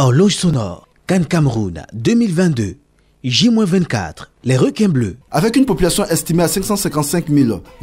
Horloge sonore, CAN Cameroun 2022, J-24, les requins bleus. Avec une population estimée à 555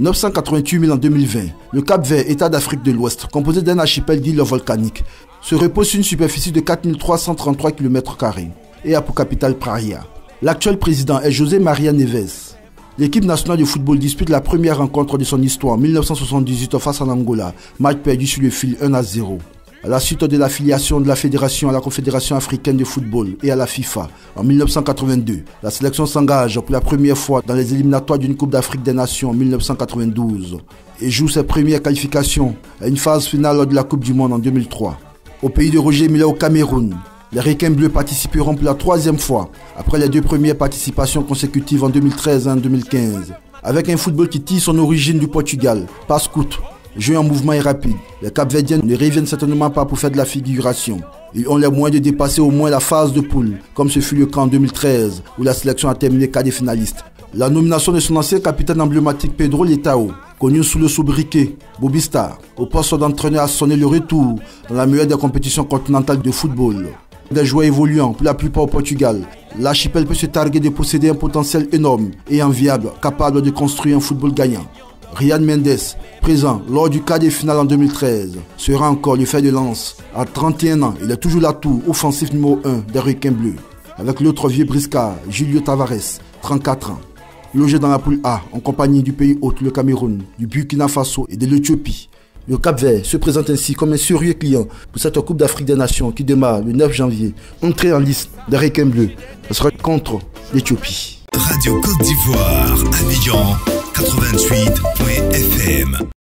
988 000 en 2020, le Cap-Vert, État d'Afrique de l'Ouest, composé d'un archipel d'îles volcaniques, se repose sur une superficie de 4 333 km² et a pour capitale Praia. L'actuel président est José Maria Neves. L'équipe nationale de football dispute la première rencontre de son histoire en 1978 face à l'Angola, match perdu sur le fil 1-0. À la suite de l'affiliation de la fédération à la Confédération africaine de football et à la FIFA en 1982, la sélection s'engage pour la première fois dans les éliminatoires d'une Coupe d'Afrique des Nations en 1992 et joue ses premières qualifications à une phase finale lors de la Coupe du Monde en 2003. Au pays de Roger Milla au Cameroun, les requins bleus participeront pour la troisième fois après les deux premières participations consécutives en 2013 et en 2015. Avec un football qui tire son origine du Portugal, passe-coute, jeu en mouvement et rapide, les Cap-Verdiens ne reviennent certainement pas pour faire de la figuration. Ils ont les moyens de dépasser au moins la phase de poule, comme ce fut le cas en 2013, où la sélection a terminé quart des finalistes. La nomination de son ancien capitaine emblématique Pedro Letao, connu sous le sobriquet Bobby Star, au poste d'entraîneur a sonné le retour dans la meilleure des compétitions continentales de football. Des joueurs évoluant pour la plupart au Portugal, l'archipel peut se targuer de posséder un potentiel énorme et enviable, capable de construire un football gagnant. Ryan Mendes, présent lors du quart de finale en 2013, sera encore le fer de lance. À 31 ans, il est toujours l'atout offensif numéro 1 des requins bleus, avec l'autre vieux briscard, Julio Tavares, 34 ans. Logé dans la poule A, en compagnie du pays hôte, le Cameroun, du Burkina Faso et de l'Éthiopie. Le Cap-Vert se présente ainsi comme un sérieux client pour cette Coupe d'Afrique des Nations qui démarre le 9 janvier. Entrée en liste des requins bleus, ce sera contre l'Éthiopie. Radio Côte d'Ivoire, Abidjan 88.fm.